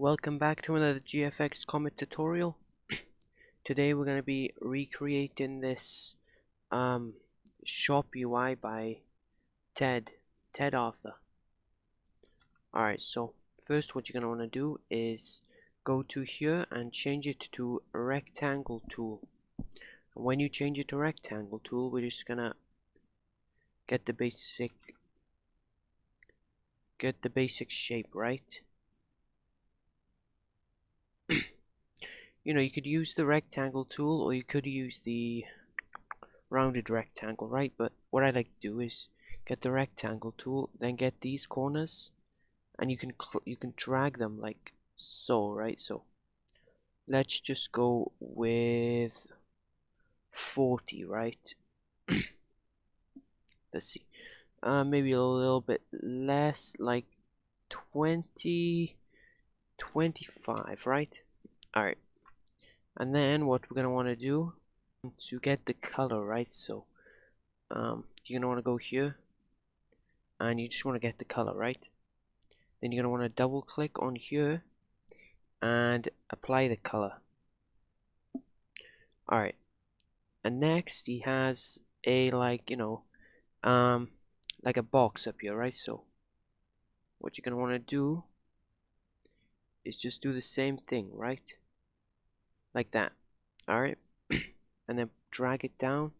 Welcome back to another GFX COMET tutorial. Today we're going to be recreating this shop UI by Ted Arthur. Alright, so first what you're going to want to do is go to here and change it to a rectangle tool. And when you change it to rectangle tool, we're just going to get the basic shape, right? You could use the rectangle tool or you could use the rounded rectangle, right? But what I like to do is get the rectangle tool, then get these corners, and you can drag them like so, right? So let's just go with 40, right? Let's see, maybe a little bit less, like 20, 25, right? All right, and then what we're gonna want to do to get the color, right? So you're gonna want to go here and you just want to get the color, right? Then you're gonna want to double click on here and apply the color. Alright, and next he has a like a box up here, right? So what you're gonna want to do is just do the same thing, right? Like that. Alright, and then drag it down.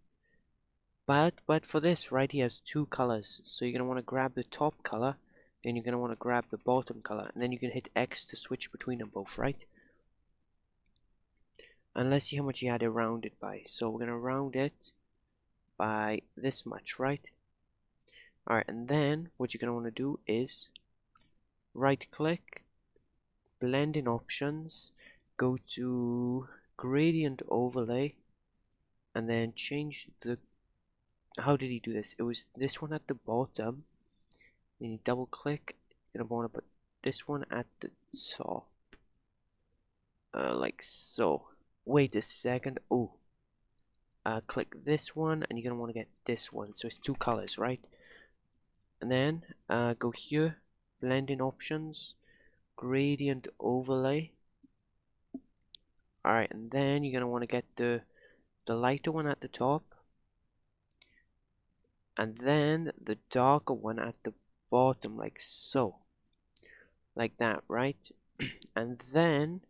But for this, right, he has two colors. So you're gonna want to grab the top color, then you're gonna want to grab the bottom color, and then you can hit X to switch between them both, right? And let's see how much he had it rounded by. So we're gonna round it by this much, right? Alright, and then what you're gonna want to do is right click, blend in options, go to gradient overlay, and then change the how did he do this? It was this one at the bottom, then you double click, you're gonna want to put this one at the top, like so. Wait a second. Oh, click this one and you're gonna want to get this one, so it's two colors, right? And then go here, blend in options, gradient overlay. Alright, and then you're gonna want to get the lighter one at the top, and then the darker one at the bottom, like so, like that, right? And then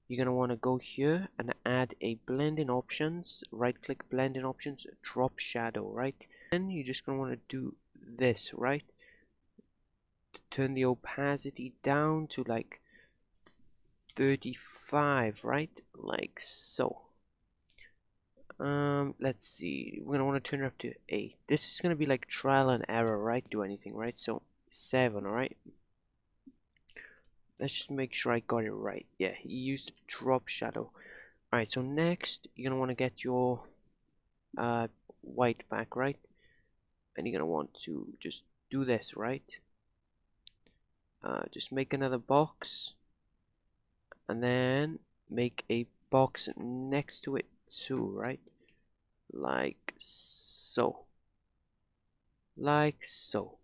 you're gonna want to go here and add a blend in options, right click, blend in options, drop shadow, right? Then you're just gonna want to do this, right? Turn the opacity down to like 35, right? Like so. Let's see, we're gonna want to turn it up to 8. This is gonna be like trial and error, right? Do anything, right? So 7, alright? Let's just make sure I got it right. Yeah, he used drop shadow. Alright, so next you're gonna want to get your white back, right? And you're gonna want to just do this, right? Just make another box, and then make a box next to it too, right? Like so. Like so.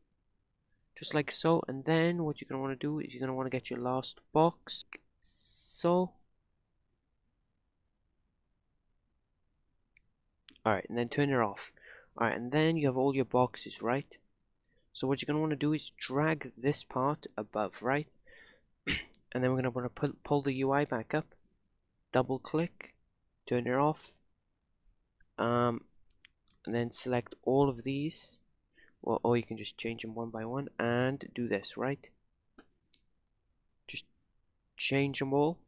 Just like so. And then what you're gonna want to do is you're gonna want to get your last box. So. Alright, and then turn it off. Alright, and then you have all your boxes, right? So what you're gonna want to do is drag this part above, right? And then we're gonna want to pull the UI back up, double click, turn it off, and then select all of these, or you can just change them one by one and do this, right? Just change them all,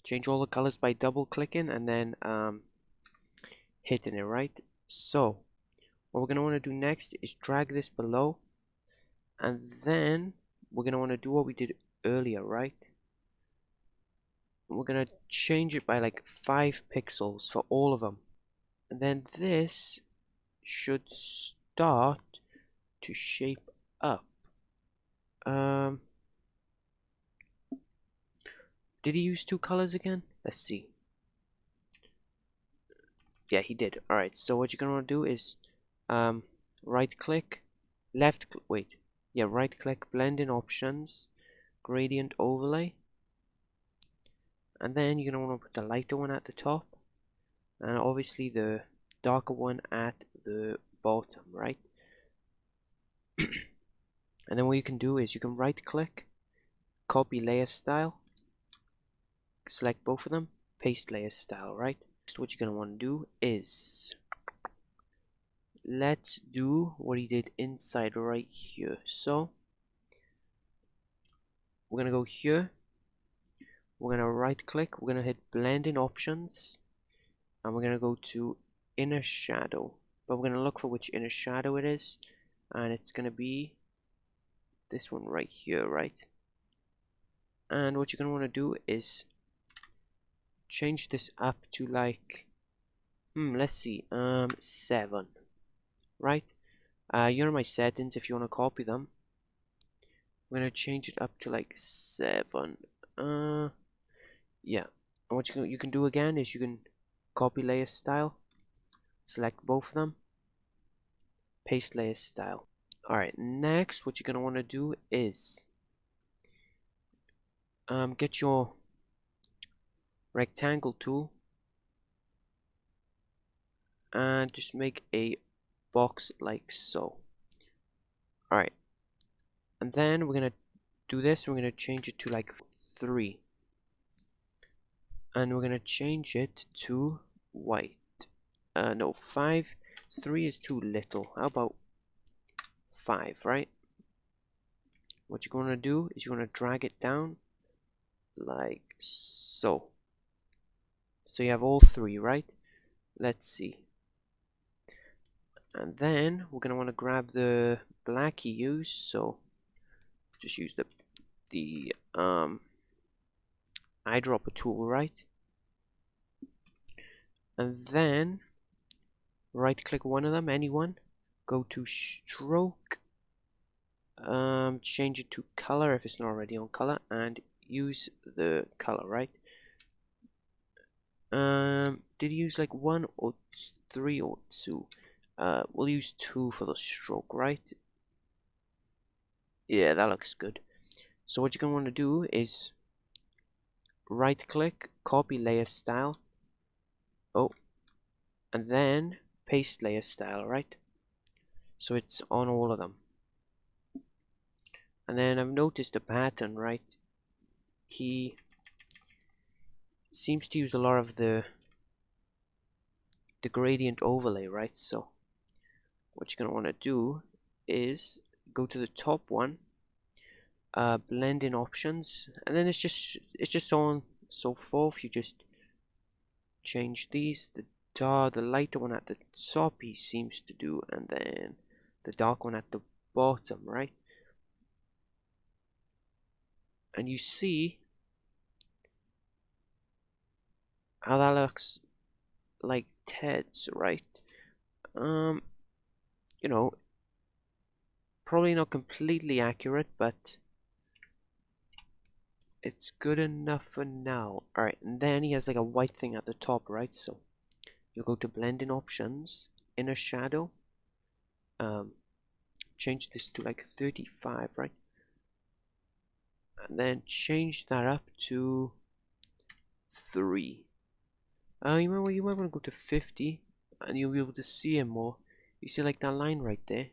change all the colors by double clicking and then hitting it, right? So what we're gonna want to do next is drag this below, and then we're gonna want to do what we did earlier, right? We're gonna change it by like 5 pixels for all of them, and then this should start to shape up. Did he use 2 colors again? Let's see. Yeah, he did. Alright, so what you're gonna want to do is right click, right click, blend in options, gradient overlay, and then you're going to want to put the lighter one at the top, and obviously the darker one at the bottom, right? And then what you can do is you can right click, copy layer style, select both of them, paste layer style, right? Next, what you're going to want to do is, let's do what he did inside right here. So we're going to go here, we're going to right click, we're going to hit blend in options, and we're going to go to inner shadow, but we're going to look for which inner shadow it is, and it's going to be this one right here, right? And what you're going to want to do is change this up to like, let's see, 7, right? You're in my settings if you want to copy them. I'm going to change it up to like 7. Yeah. And what you can do again is you can copy layer style, select both of them, paste layer style. Alright, next what you're going to want to do is get your rectangle tool and just make a box like so. Alright, and then we're going to do this, we're going to change it to like 3, and we're going to change it to white. No, 5. 3 is too little. How about 5, right? What you're going to do is you're going to drag it down like so. So you have all 3, right? Let's see. And then we're going to want to grab the black he used, so just use the eyedropper tool, right? And then right click one of them, anyone, go to stroke, change it to color if it's not already on color, and use the color, right? Did you use like 1 or 3 or 2? We'll use 2 for the stroke, right? Yeah, that looks good. So what you're going to want to do is right click, copy layer style, and then paste layer style, right? So it's on all of them. And then I've noticed a pattern, right? He seems to use a lot of the gradient overlay, right? So what you're going to want to do is go to the top one, blend in options, and then it's just so on so forth. You just change these. The lighter one at the top he seems to do, and then the dark one at the bottom, right? And you see how that looks like Ted's, right? You know, probably not completely accurate, but it's good enough for now. Alright, and then he has like a white thing at the top, right? So you'll go to blend in options, inner shadow, change this to like 35, right? And then change that up to 3. You might want to go to 50, and you'll be able to see him more. You see like that line right there?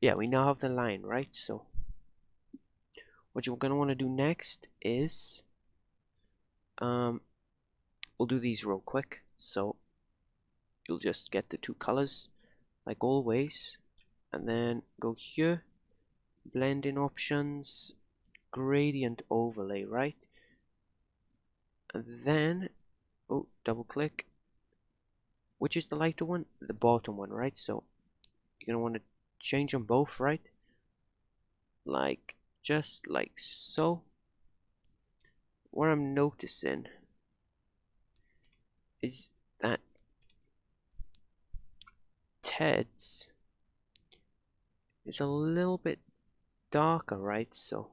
Yeah, we now have the line, right? So what you're gonna want to do next is we'll do these real quick. So you'll just get the 2 colors like always, and then go here, blend in options, gradient overlay, right? And then double click, which is the lighter one? The bottom one, right? So you're gonna want to change them both, right? Like just like so. What I'm noticing is that Ted's is a little bit darker, right? So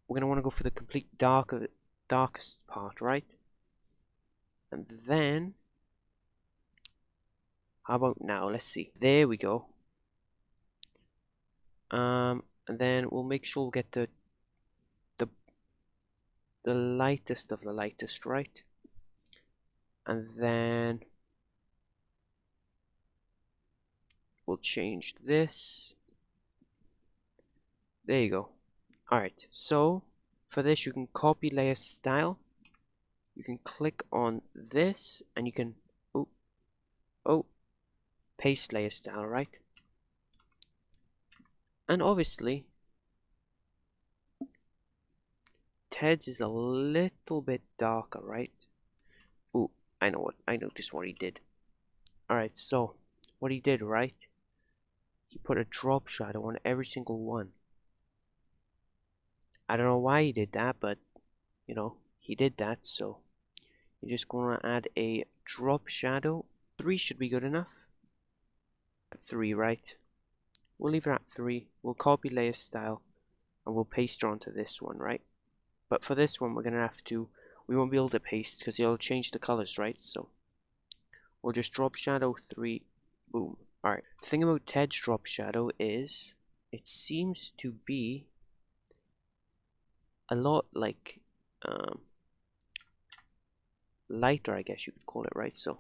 we're gonna want to go for the complete darkest part, right? And then how about now? Let's see. There we go. And then we'll make sure we'll get the the lightest of the lightest, right? And then we'll change this. There you go. Alright, so for this you can copy layer style. You can click on this and you can paste layer style, right? And obviously Ted's is a little bit darker, right? Ooh, I noticed what he did. Alright, so what he did, right? He put a drop shadow on every single one. I don't know why he did that, but you know, he did that, so you're just gonna add a drop shadow. 3 should be good enough. 3, right? We'll leave it at 3. We'll copy layer style and we'll paste it onto this one, right? But for this one, we're gonna have to, we won't be able to paste because it'll change the colors, right? So we'll just drop shadow 3, boom. Alright, the thing about Ted's drop shadow is it seems to be a lot like lighter, I guess you could call it, right? So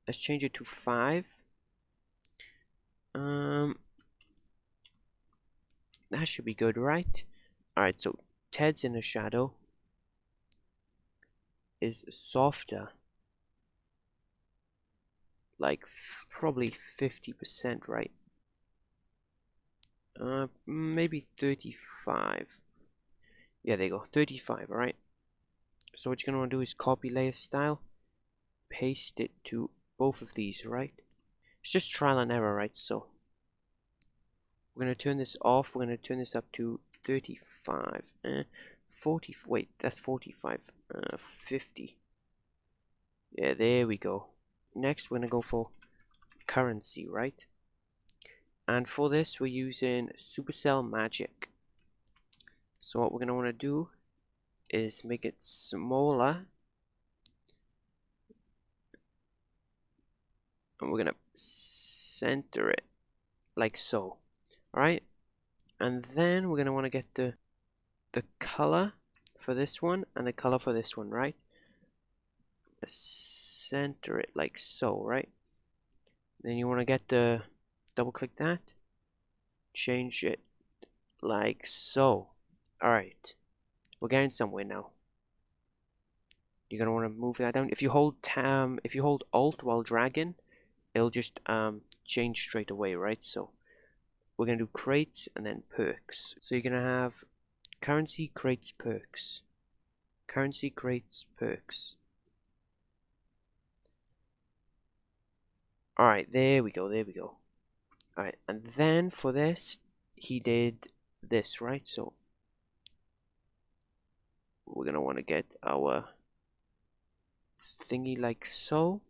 let's change it to 5. That should be good, right? Alright, so Ted's inner shadow is softer, like probably 50%, right? Maybe 35. Yeah, there you go, 35, alright? So what you're gonna want to do is copy layer style, paste it to both of these, right? It's just trial and error, right? So we're gonna turn this off, we're gonna turn this up to 35, 40, wait, that's 45, 50. Yeah, there we go. Next, we're gonna go for currency, right? And for this, we're using Supercell Magic. So what we're gonna want to do is make it smaller, and we're gonna center it like so. Alright, and then we're gonna want to get the color for this one and the color for this one, right? Center it like so, right? Then you want to get the, double click that, change it like so. Alright, we're getting somewhere now. You're gonna want to move that down. If you hold Alt while dragging, it'll just change straight away, right? So we're gonna do crates and then perks. So you're gonna have currency, crates, perks. Currency, crates, perks. Alright, there we go, there we go. Alright, and then for this, he did this, right? So we're gonna want to get our thingy like so.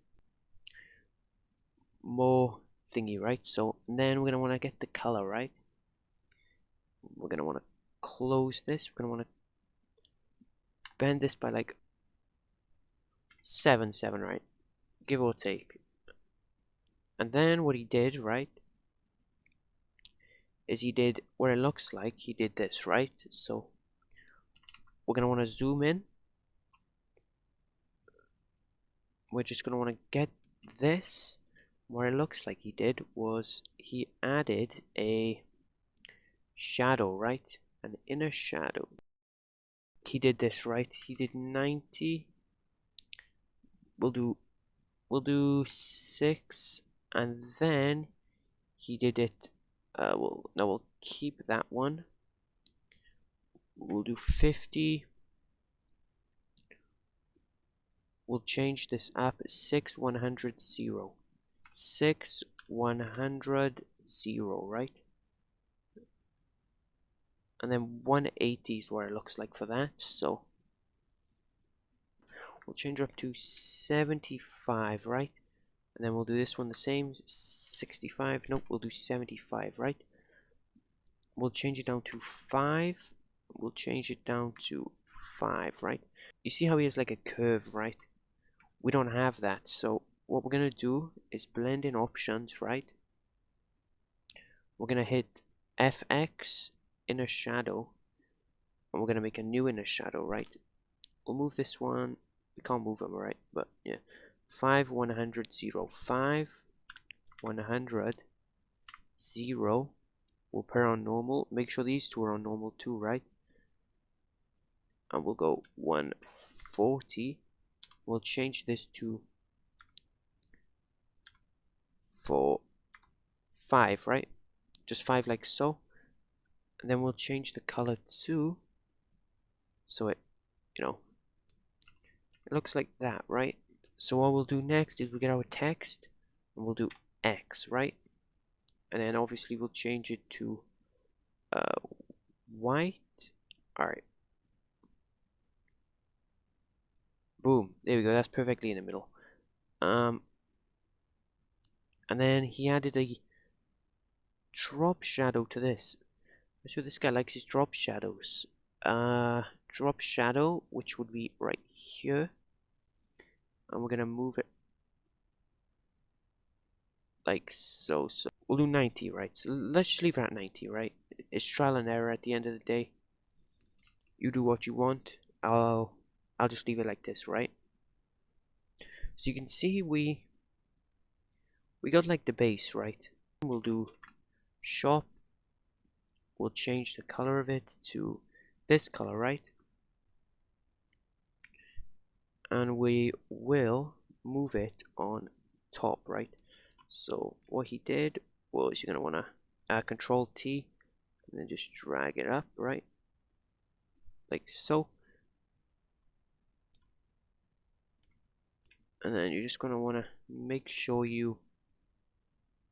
More thingy, right? So then we're gonna want to get the color, right? We're gonna want to close this. We're gonna want to bend this by like 7, right? Give or take. And then what he did, right, is he did what it looks like. He did this, right? So we're gonna want to zoom in. We're just gonna want to get this. What it looks like he did was he added a shadow, right? An inner shadow. He did this, right? He did 90. We'll do 6, and then he did it. We'll keep that one. We'll do 50. We'll change this up 6 100 0. 6 100 0, right? And then 180 is what it looks like for that. So we'll change up to 75, right? And then we'll do this one the same, 65. Nope, we'll do 75, right? We'll change it down to 5. We'll change it down to 5, right? You see how he has like a curve, right? We don't have that, so what we're gonna do is blend in options, right? We're gonna hit FX inner shadow, and we're gonna make a new inner shadow, right? We'll move this one. We can't move them, right? But yeah, 5 100 0 5 100 0. We'll pair on normal. Make sure these two are on normal too, right? And we'll go 140. We'll change this to 5, right? Just 5 like so. And then we'll change the color to, so it, you know, it looks like that, right? So what we'll do next is we get our text and we'll do X, right? And then obviously we'll change it to white. Alright. Boom. There we go. That's perfectly in the middle. And then he added a drop shadow to this. I'm sure this guy likes his drop shadows. Drop shadow, which would be right here. And we're gonna move it like so. So we'll do 90, right? So let's just leave it at 90, right? It's trial and error at the end of the day. You do what you want. I'll just leave it like this, right? So you can see we got like the base, right? We'll do shop. We'll change the color of it to this color, right? And we will move it on top, right? So what he did was you're gonna wanna Control T and then just drag it up, right? Like so. And then you're just gonna wanna make sure you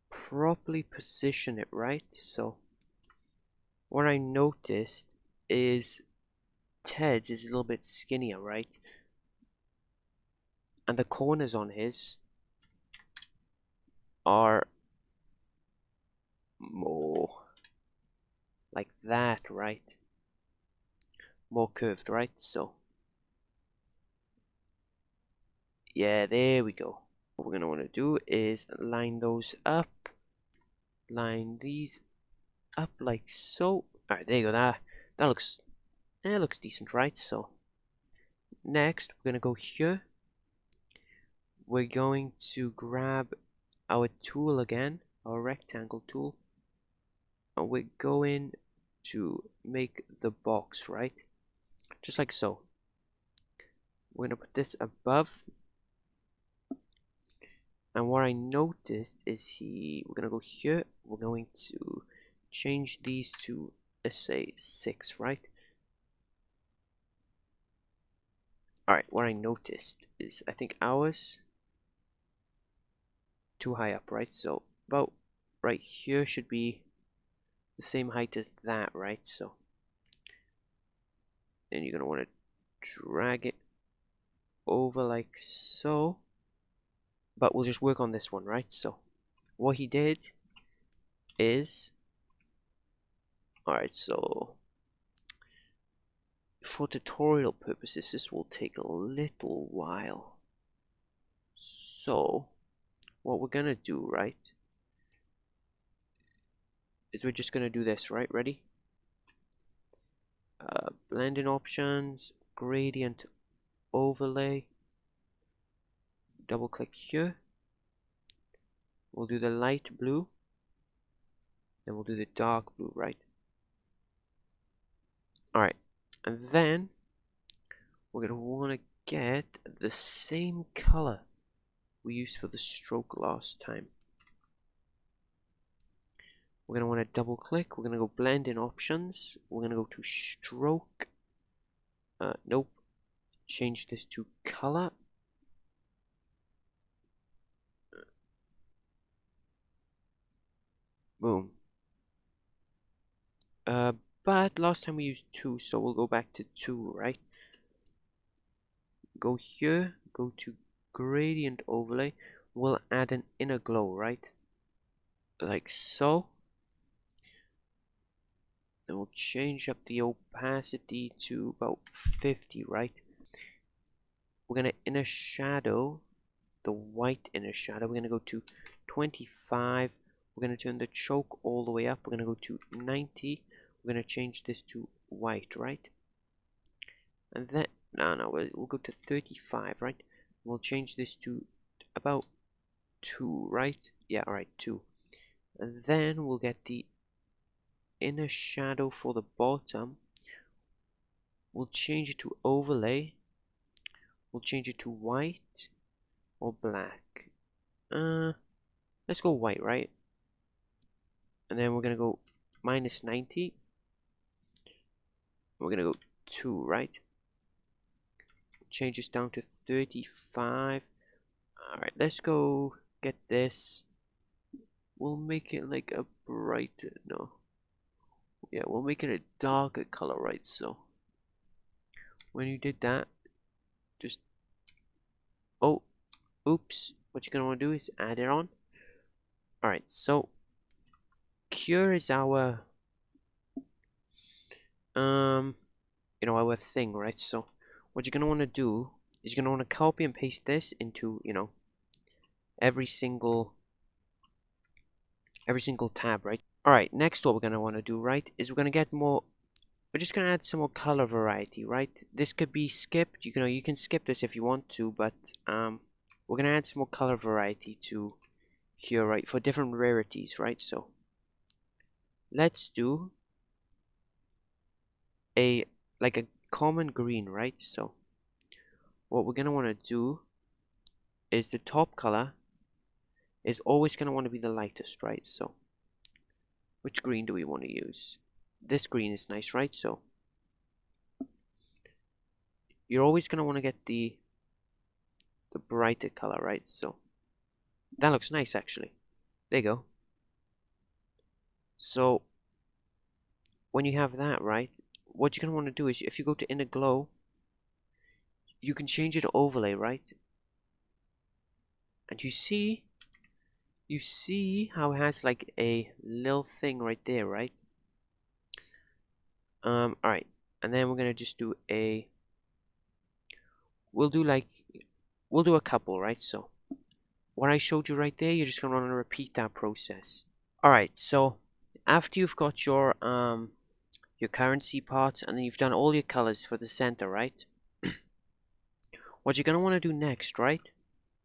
properly position it, right? So what I noticed is Ted's is a little bit skinnier, right? And the corners on his are more like that, right? More curved, right? So yeah, there we go. What we're gonna want to do is line those up, line these up like so. Alright, there you go. That looks decent, right? So next we're gonna go here. We're going to grab our tool again, our rectangle tool, and we're going to make the box, right? Just like so. We're gonna put this above, and what I noticed is we're gonna go here. We're going to change these to, let's say, 6, right? Alright, what I noticed is I think ours too high up, right? So about right here should be the same height as that, right? So then you're gonna want to drag it over like so. But we'll just work on this one, right? So what he did is, alright, so for tutorial purposes this will take a little while. So what we're gonna do, right, is we're just gonna do this, right? Ready? Blending options, gradient overlay, double click here. We'll do the light blue, then we'll do the dark blue, right? Alright, and then we're gonna want to get the same color we used for the stroke last time. We're gonna want to double click. We're gonna go blend in options. We're gonna go to stroke. Nope. Change this to color. Boom. But last time we used 2, so we'll go back to 2, right? Go here, go to gradient overlay. We'll add an inner glow, right? Like so. Then we'll change up the opacity to about 50, right? We're gonna inner shadow the white inner shadow. We're going to go to 25. We're going to turn the choke all the way up. We're going to go to 90. We're going to change this to white, right? And then, no, we'll go to 35, right? We'll change this to about 2, right? Yeah, alright, 2. And then we'll get the inner shadow for the bottom. We'll change it to overlay. We'll change it to white or black. Let's go white, right? And then we're gonna go minus 90. We're gonna go 2, right? Change this down to 35. Alright, let's go get this. We'll make it like a brighter, no. Yeah, we'll make it a darker color, right? So when you did that, just, oh, oops. What you're gonna want to do is add it on. Alright, so cure is our our thing, right? So what you're gonna want to do is you're gonna want to copy and paste this into, every single tab, right? Alright, next what we're gonna want to do, right, is we're just gonna add some more color variety, right? This could be skipped, you can skip this if you want to, but we're gonna add some more color variety to here, right, for different rarities, right? So let's do a common green, right? So what we're gonna want to do is the top color is always gonna want to be the lightest, right? So which green do we want to use? This green is nice, right? So you're always gonna want to get the brighter color, right? So that looks nice, actually. There you go. So when you have that, right, what you're gonna want to do is if you go to inner glow, you can change it to overlay, right? And you see how it has like a little thing right there, right? Alright, and then we're gonna just do we'll do a couple, right? So what I showed you right there, you're just gonna want to repeat that process. Alright, so after you've got your currency part and then you've done all your colors for the center, right? What you're gonna want to do next, right?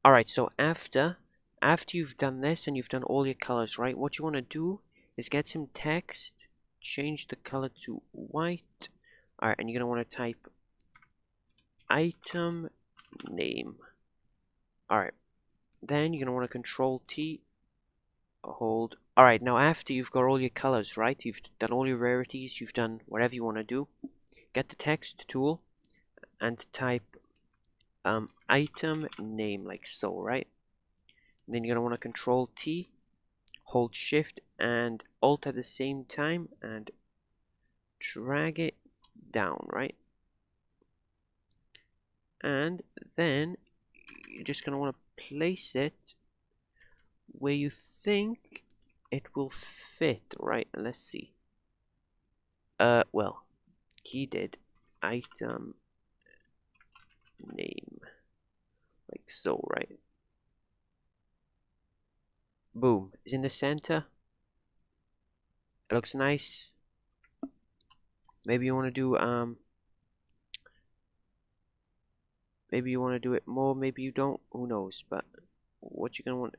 Alright, so after you've done this and you've done all your colors, right? What you want to do is get some text, change the color to white. Alright, and you're gonna want to type item name. Alright, then you're gonna want to Control T, hold. Alright, now after you've got all your colors, right? You've done all your rarities, you've done whatever you want to do. Get the text tool and type item name like so, right? And then you're gonna want to Control T, hold Shift and Alt at the same time and drag it down, right? And then you're just gonna want to place it where you think it will fit, right? Let's see. Well, he did item name like so, right? Boom, it's in the center. It looks nice. Maybe you want to do maybe you want to do it more, maybe you don't, who knows? But what you're gonna want,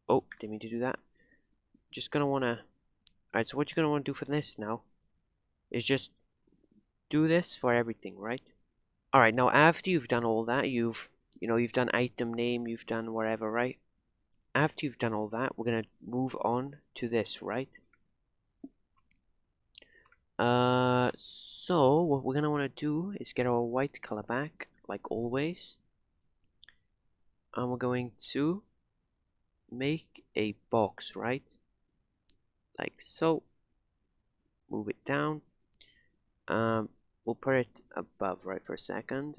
oh, didn't mean to do that. Just gonna want to, alright, so what you're gonna want to do for this now is just do this for everything, right? Alright, now after you've done all that, you've done item name, you've done whatever, right? After you've done all that, we're gonna move on to this, right? So what we're gonna want to do is get our white color back, like always. And we're going to make a box, right? Like so. Move it down. We'll put it above, right, for a second.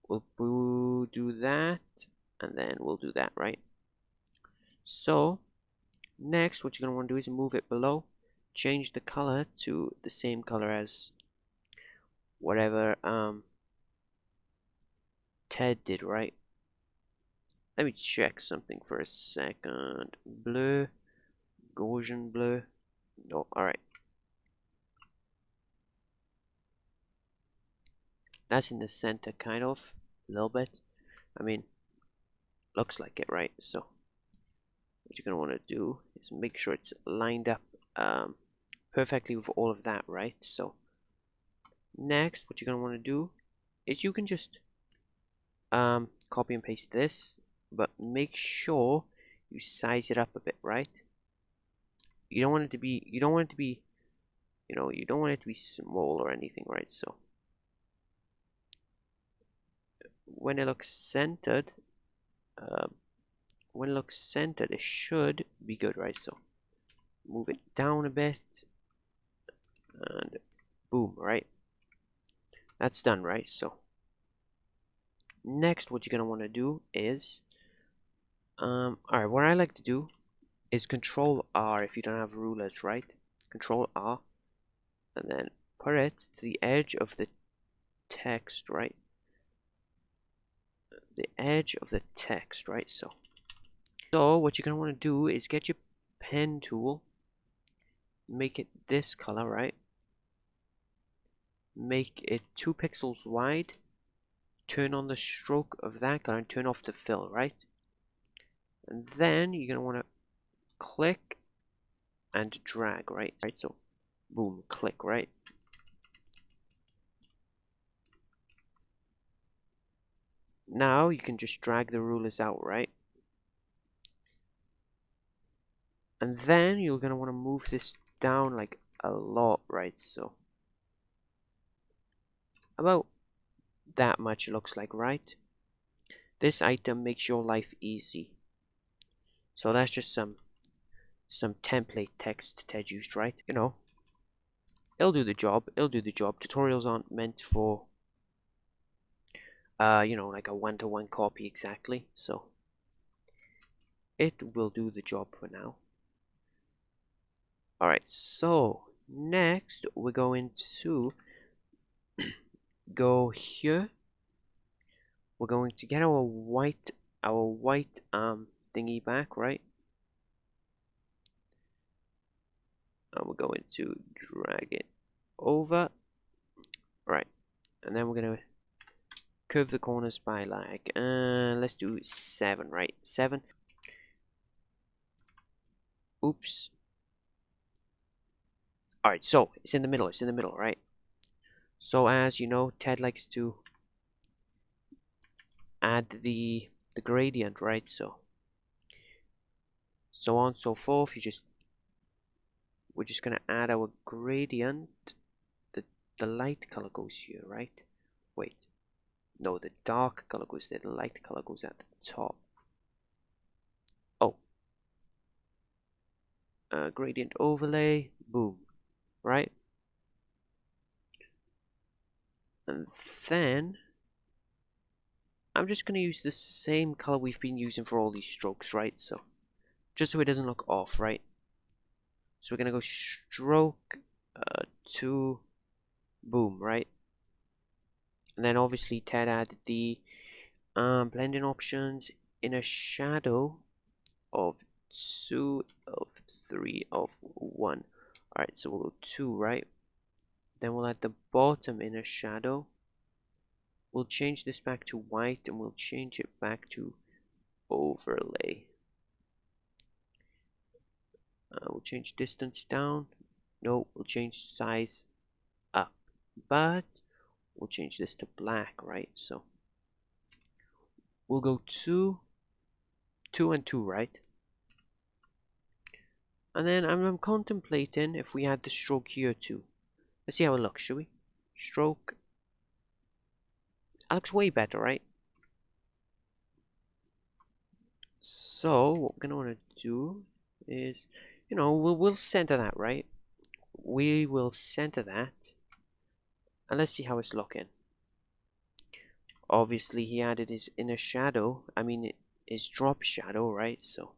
We'll do that, and then we'll do that, right? So next, what you're gonna want to do is move it below. Change the color to the same color as whatever Ted did, right? Let me check something for a second. Blue, Gaussian blue. No, alright. That's in the center, kind of. A little bit. I mean, looks like it, right? So, what you're going to want to do is make sure it's lined up perfectly with all of that, right? So, next, what you're going to want to do is you can just copy and paste this, but make sure you size it up a bit, right? You don't want it to be, you don't want it to be, you don't want it to be small or anything, right? So when it looks centered, it should be good, right? So move it down a bit, and boom, right? That's done, right? So next, what you're gonna want to do is, all right, what I like to do is Control R if you don't have rulers, right? Control R, and then put it to the edge of the text, right? The edge of the text, right? So what you're gonna want to do is get your pen tool, make it this color, right? Make it 2 pixels wide, turn on the stroke of that color and turn off the fill, right? And then you're gonna want to click and drag, right? So boom, click, right? Now you can just drag the rulers out, right? And then you're gonna want to move this down like a lot, right? So about that much, it looks like, right? This item makes your life easy. So that's just some template text Ted used, right? It'll do the job. It'll do the job. Tutorials aren't meant for like a one-to-one copy exactly. So it will do the job for now. Alright, so next we're going to go here. We're going to get our white thingy back, right? And we're going to drag it over, right? And then we're gonna curve the corners by like let's do 7, right? 7. Oops. Alright, so it's in the middle, right? So as you know, Ted likes to add the gradient, right? So on and so forth. We're just gonna add our gradient. The light color goes here, right? Wait, no, the dark color goes there, the light color goes at the top. Oh, gradient overlay, boom, right? And then I'm just gonna use the same color we've been using for all these strokes, right? So just so it doesn't look off, right? So we're gonna go stroke to boom, right? And then obviously Ted added the blending options in a shadow of 2 of 3 of 1. Alright, so we'll go 2, right? Then we'll add the bottom inner shadow. We'll change this back to white and we'll change it back to overlay. We'll change distance down. No, we'll change size up. But we'll change this to black, right? So we'll go 2, 2 and 2, right? And then I'm contemplating if we add the stroke here too. Let's see how it looks, shall we? Stroke. That looks way better, right? So what we're gonna want to do is, we'll center that, right? We will center that, and let's see how it's looking. Obviously, he added his inner shadow. I mean, his drop shadow, right? So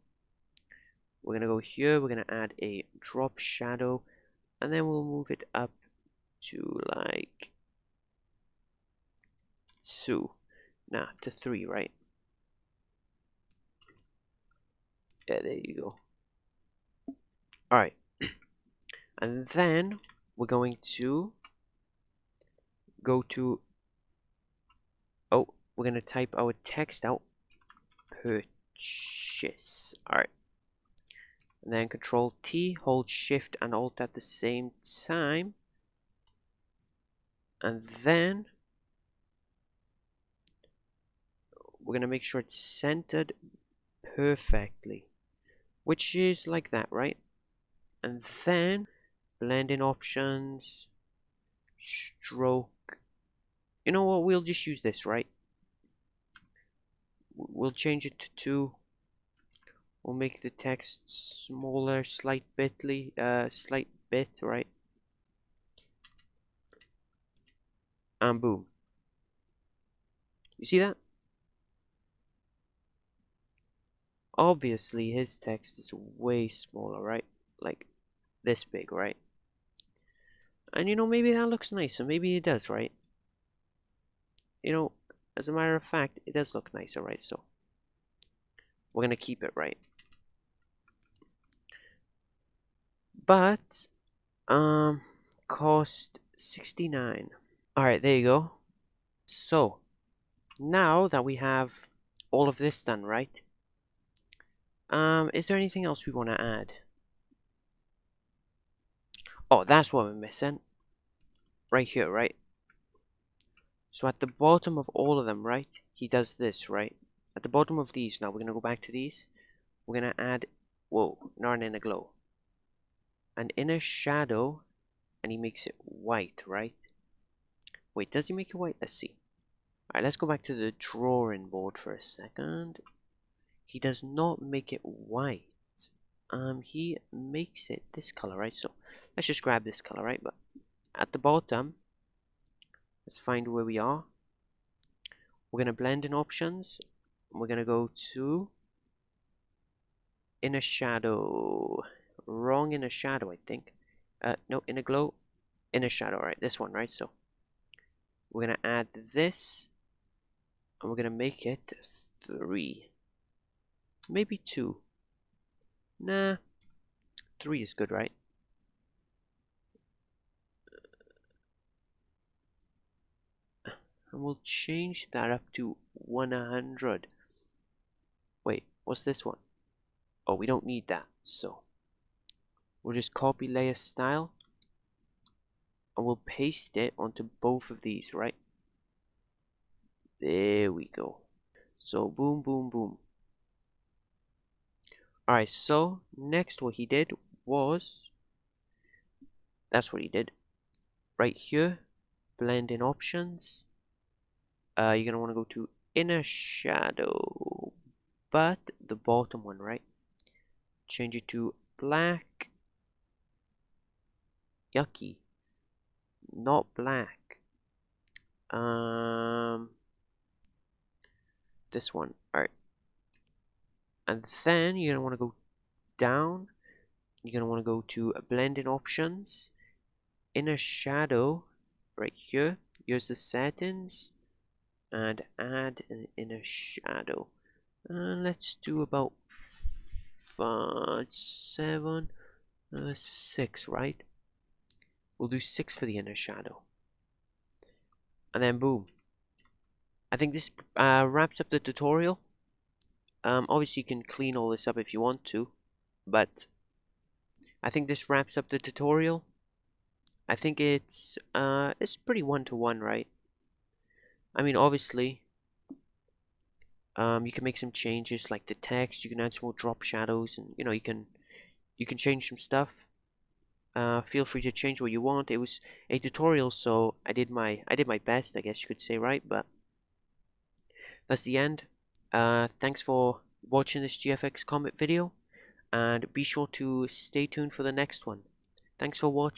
we're gonna go here. We're gonna add a drop shadow, and then we'll move it up to like 2. Nah, to 3, right? Yeah, there you go. Alright. And then we're going to go to, oh, we're going to type our text out. Purchase. Alright. And then Control T, hold Shift and Alt at the same time. And then we're going to make sure it's centered perfectly, which is like that, right? And then blending options, stroke. You know what? We'll just use this, right? We'll change it to 2. We'll make the text smaller, slight bit, right? And boom. You see that? Obviously, his text is way smaller, right? Like this big, right? And you know, maybe that looks nicer. Maybe it does, right? You know, as a matter of fact, it does look nicer, right? So we're gonna keep it, right? But cost 69. All right, there you go. So now that we have all of this done, right? Is there anything else we want to add? Oh, that's what we're missing. Right here, right? So at the bottom of all of them, right? He does this, right? At the bottom of these, now we're gonna go back to these. We're gonna add, whoa, not an inner glow. An inner shadow, and he makes it white, right? Wait, does he make it white? Let's see. Alright, let's go back to the drawing board for a second. He does not make it white. He makes it this color, right? So let's just grab this color, right? But at the bottom, let's find where we are. We're gonna blend in options. We're gonna go to inner shadow. Wrong inner shadow, I think. No, inner glow, inner shadow, right? This one, right? So we're gonna add this, and we're gonna make it 3, maybe 2. Nah, 3 is good, right? And we'll change that up to 100. Wait, what's this one? Oh, we don't need that, so we'll just copy layer style, and we'll paste it onto both of these, right? There we go. So boom, boom, boom. Alright, so next what he did was, that's what he did. Right here, blend in options. You're gonna want to go to inner shadow, but the bottom one, right? Change it to black. Yucky. Not black. This one. Alright. And then you're gonna want to go down. You're gonna want to go to blend in options, inner shadow, right here. Use the settings and add an inner shadow. Let's do about 7, 6, right? We'll do 6 for the inner shadow. And then boom. I think this wraps up the tutorial. Obviously you can clean all this up if you want to, but I think this wraps up the tutorial. I think it's pretty one-to-one, right? I mean, obviously, you can make some changes like the text. You can add some more drop shadows, and you know you can change some stuff. Feel free to change what you want. It was a tutorial, so I did my best, I guess you could say, right? But that's the end. Thanks for watching this GFX Comet video, and be sure to stay tuned for the next one. Thanks for watching.